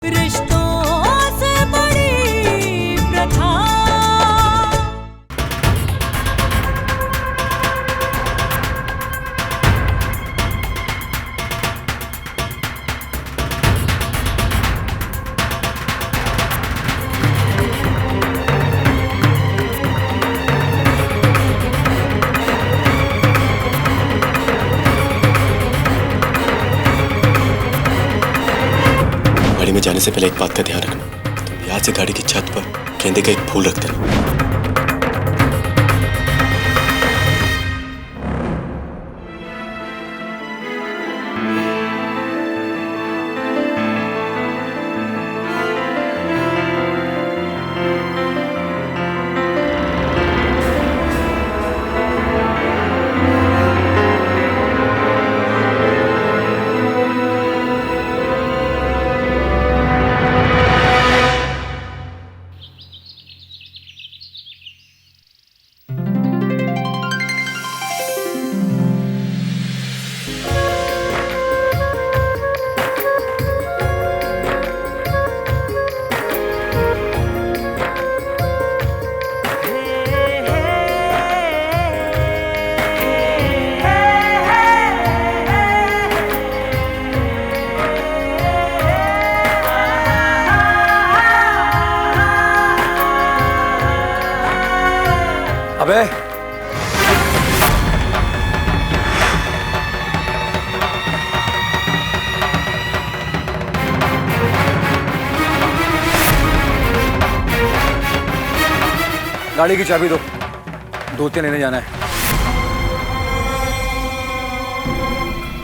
रिश्तों से बड़ी प्रथा। गाड़ी में जाने से पहले एक बात का ध्यान रखना, तुम याद से गाड़ी की छत पर गेंदे का एक फूल रख देना। अबे गाड़ी की चाबी दो, धोते लेने जाना है।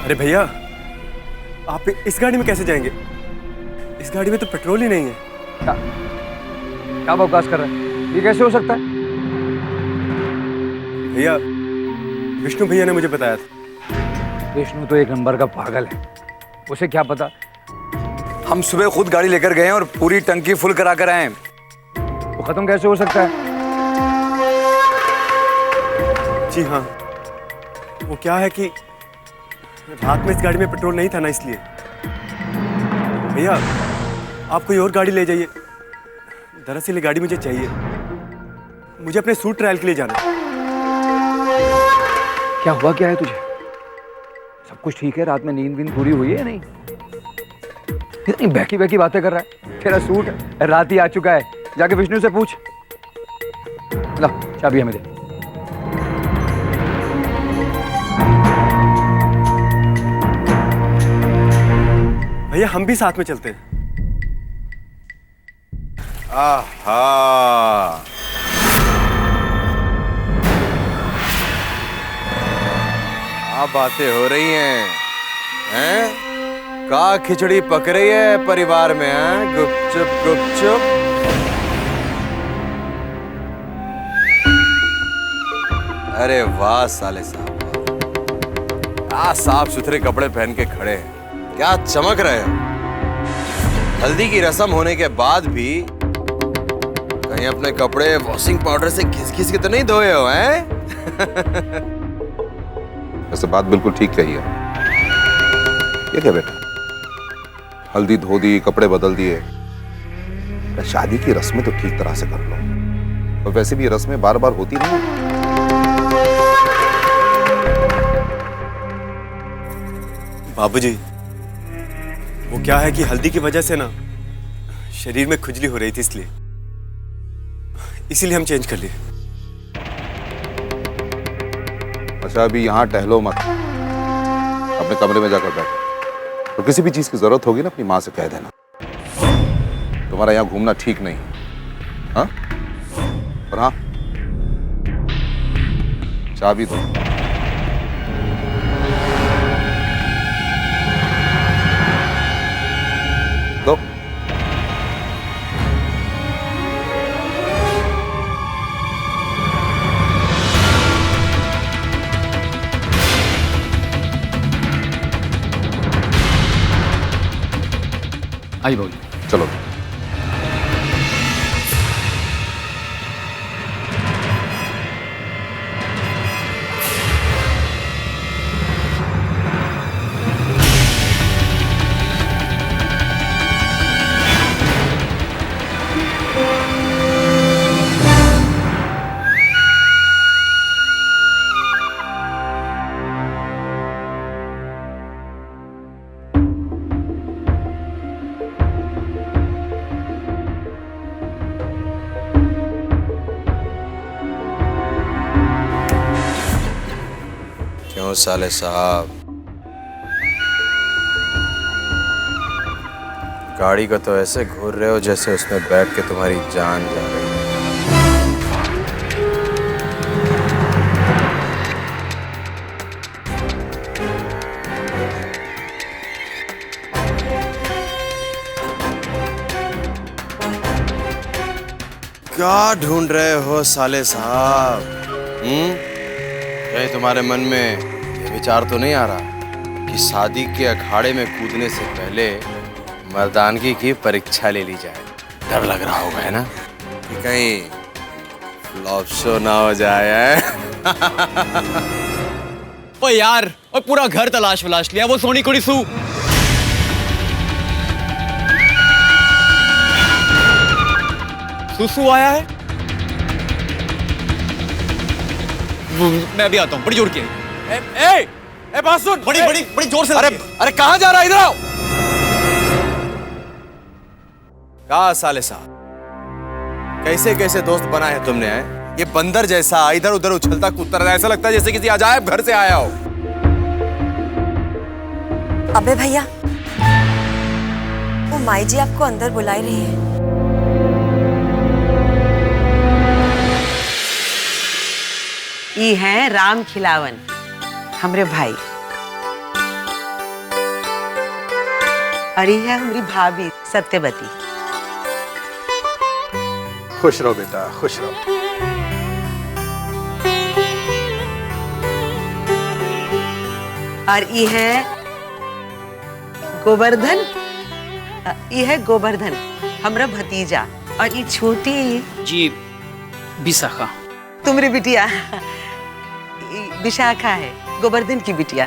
अरे भैया, आप इस गाड़ी में कैसे जाएंगे? इस गाड़ी में तो पेट्रोल ही नहीं है। क्या बकवास कर रहा है? ये कैसे हो सकता है? भैया, विष्णु भैया ने मुझे बताया था। विष्णु तो एक नंबर का पागल है, उसे क्या पता। हम सुबह खुद गाड़ी लेकर गए और पूरी टंकी फुल करा कर आए। वो खत्म कैसे हो सकता है? जी हाँ, वो क्या है कि रात में इस गाड़ी में पेट्रोल नहीं था ना, इसलिए। भैया, आप कोई और गाड़ी ले जाइए। दरअसल ये गाड़ी मुझे चाहिए, मुझे अपने सूट ट्रायल के लिए जाना है। क्या हुआ, क्या है तुझे? सब कुछ ठीक है? रात में नींद वींद पूरी हुई है या नहीं? इतनी बहकी बहकी बातें कर रहा है। तेरा सूट रात ही आ चुका है, जाके विष्णु से पूछ। ला चाबी हमें दे। भैया, हम भी साथ में चलते हैं। आहा, क्या बातें हो रही हैं? का खिचड़ी पक रही है परिवार में, हैं? गुपचुप गुपचुप। अरे वाह साले साहब, क्या साफ सुथरे कपड़े पहन के खड़े हैं, क्या चमक रहे हो। हल्दी की रस्म होने के बाद भी कहीं अपने कपड़े वॉशिंग पाउडर से घिस घिस के तो नहीं धोए हो, हैं? वैसे बात बिल्कुल ठीक कही है। ये क्या बेटा, हल्दी धो दी, कपड़े बदल दिए। शादी की रस्में तो ठीक तरह से कर लो, और वैसे भी ये रस्में बार बार होती नहीं। बाबूजी, वो क्या है कि हल्दी की वजह से ना शरीर में खुजली हो रही थी, इसीलिए हम चेंज कर लिए। अच्छा, अभी यहाँ टहलो मत, अपने कमरे में जाकर बैठो। तो किसी भी चीज की जरूरत होगी ना, अपनी माँ से कह देना। तुम्हारा यहाँ घूमना ठीक नहीं, हाँ? और हाँ, चाबी दो। दो। आई बोल। चलो। साले साहब। गाड़ी को तो ऐसे घूर रहे हो जैसे उसमें बैठ के तुम्हारी जान जा रही है। क्या ढूंढ रहे हो साले साहब? कहीं तुम्हारे मन में ये विचार तो नहीं आ रहा कि शादी के अखाड़े में कूदने से पहले मर्दानगी की परीक्षा ले ली जाए? डर लग रहा होगा है ना कि कहीं फ्लॉप शो ना हो जाए। ओ यार, और पूरा घर तलाश वलाश लिया, वो सोनी कुड़ी सू सुसु आया है। मैं अभी आता हूँ, बड़ी जोर की। ए बात सुन, बड़ी बड़ी बड़ी जोर से। अरे कहाँ जा रहा है? इधर आओ। कहा साले साहब, कैसे कैसे दोस्त बनाए हैं तुमने? ये बंदर जैसा इधर उधर उछलता कूदता रहता है, ऐसा लगता है जैसे किसी अजायब घर से आया हो। अबे भैया, वो माई जी आपको अंदर बुला रही है। ये है राम खिलावन, हमरे भाई, और ये है हमारी भाभी सत्यवती। खुश रहो बेटा, खुश रहो। और ये है गोवर्धन, ये है गोवर्धन हमरा भतीजा, और ये छोटी जी विशाखा, तुम्हारी बिटिया विशाखा है, गोवर्धन की बिटिया।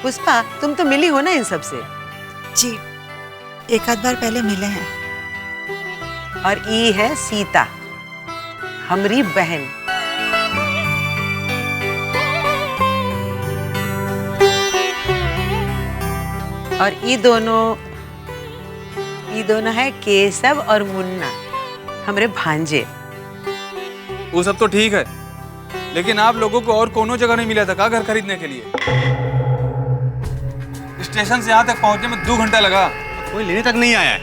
पुष्पा, तुम तो मिली हो ना इन सब से? जी, एक आध बार पहले मिले हैं। और ये है सीता, हमारी बहन। और ये दोनों है केशव और मुन्ना, हमारे भांजे। वो सब तो ठीक है, लेकिन आप लोगों को और कोनो जगह नहीं मिला था क्या घर खरीदने के लिए? स्टेशन से यहाँ तक पहुँचने में 2 घंटा लगा। कोई लेने तक नहीं आया है।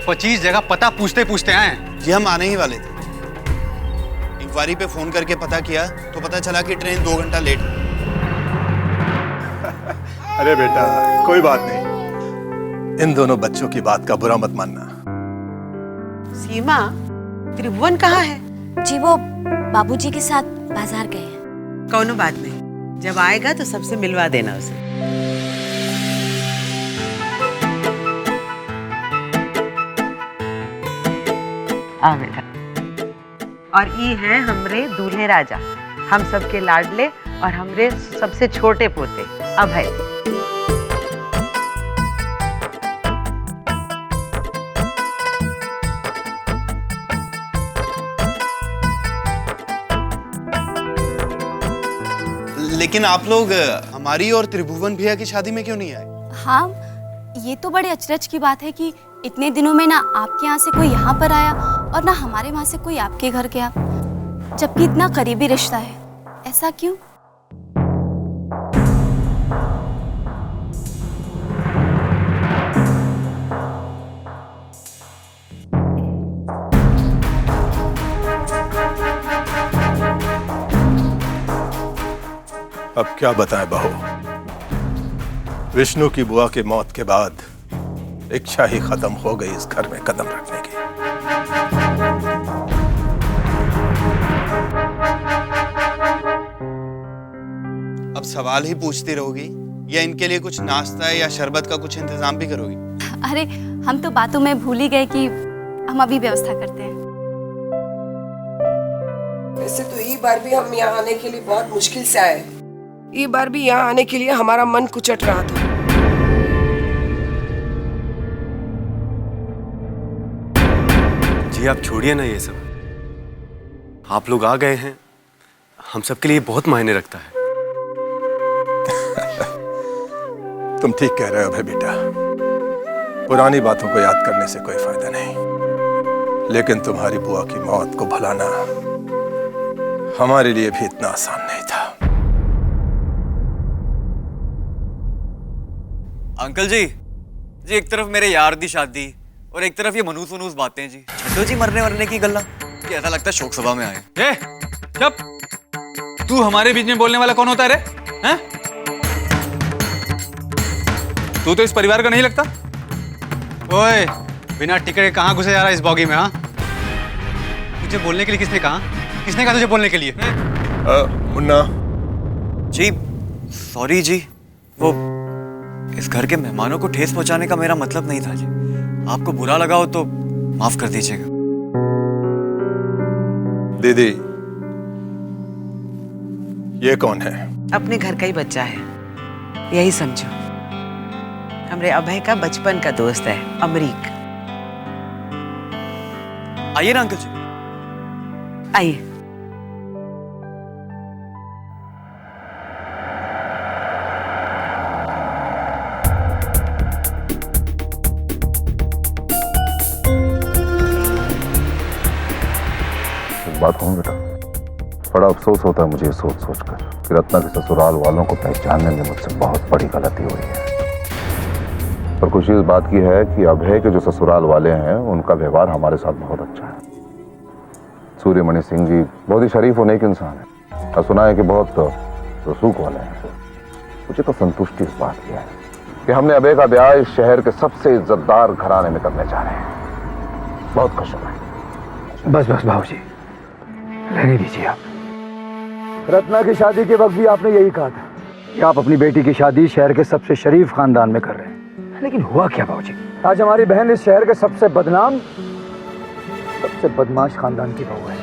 25 जगह पता पूछते पूछते आए हैं। जी हम आने ही वाले थे। इंक्वायरी पे फोन करके पता किया तो पता चला कि ट्रेन 2 घंटा लेट है। अरे बेटा, कोई बात नहीं। इन दोनों बच्चों की बात का बुरा मत मानना। सीमा, त्रिभुवन कहाँ है? जी वो बाबूजी के साथ बाजार गए हैं। कौनो बात नहीं, जब आएगा तो सबसे मिलवा देना उसे। आ बेटा। और ये है हमरे दूल्हे राजा, हम सबके लाडले और हमरे सबसे छोटे पोते अभय। लेकिन आप लोग हमारी और त्रिभुवन भैया की शादी में क्यों नहीं आए? हाँ, ये तो बड़े अचरज की बात है कि इतने दिनों में ना आपके यहाँ से कोई यहाँ पर आया और ना हमारे वहाँ से कोई आपके घर गया, जबकि इतना करीबी रिश्ता है। ऐसा क्यों? अब क्या बताएं बहू, विष्णु की बुआ की मौत के बाद इच्छा ही खत्म हो गई इस घर में कदम रखने की। अब सवाल ही पूछती रहोगी या इनके लिए कुछ नाश्ता या शरबत का कुछ इंतजाम भी करोगी? अरे हम तो बातों में भूल ही गए कि हम अभी व्यवस्था करते हैं। वैसे तो ये बार भी हम यहाँ आने के लिए बहुत मुश्किल से आए। ये बार भी यहाँ आने के लिए हमारा मन कुचट रहा था। जी आप छोड़िए ना ये सब, आप लोग आ गए हैं, हम सबके लिए बहुत मायने रखता है। तुम ठीक कह रहे हो भाई बेटा, पुरानी बातों को याद करने से कोई फायदा नहीं, लेकिन तुम्हारी बुआ की मौत को भुलाना हमारे लिए भी इतना आसान नहीं था। अंकल जी एक तरफ मेरे यार दी शादी और एक तरफ ये मनूस वनूस बातें जी। छड्डो जी मरने वरने की गल्ला, ये ऐसा लगता है शोक सभा में आए। ए, चुप। तू हमारे बीच में बोलने वाला कौन होता है रे? हैं? तू तो इस परिवार का नहीं लगता। ओए, बिना टिकट के कहाँ घुसे जा रहा है इस बॉगी में? हाँ, तुझे बोलने के लिए किसने कहा? किसने कहा तुझे बोलने के लिए? मुन्ना जी सॉरी जी, वो इस घर के मेहमानों को ठेस पहुंचाने का मेरा मतलब नहीं था जी। आपको बुरा लगा हो तो माफ कर दीजिएगा। दीदी, ये कौन है? अपने घर का ही बच्चा है, यही समझो। हमरे अभय का बचपन का दोस्त है, अमरीक। आइए ना अंकल जी। आइए। बात कहूँ बेटा, बड़ा अफसोस होता है मुझे सोच सोच कर कि रत्ना के ससुराल वालों को पहचानने में मुझसे बहुत बड़ी गलती हुई है। पर खुशी इस बात की है कि अभय के जो ससुराल वाले हैं उनका व्यवहार हमारे साथ बहुत अच्छा है। सूर्यमणि सिंह जी बहुत ही शरीफ और नेक इंसान है और सुना है कि बहुत रसूख वाले हैं। मुझे तो संतुष्टि इस बात की है कि हमने अभय का ब्याह इस शहर के सबसे इज्जतदार घराने में करने जा रहे हैं। बहुत खुश हूं। बस बस भाऊजी, रहने दीजिए आप। रत्ना की शादी के वक्त भी आपने यही कहा था कि आप अपनी बेटी की शादी शहर के सबसे शरीफ खानदान में कर रहे हैं, लेकिन हुआ क्या भाऊजी? आज हमारी बहन इस शहर के सबसे बदनाम, सबसे बदमाश खानदान की बहू है।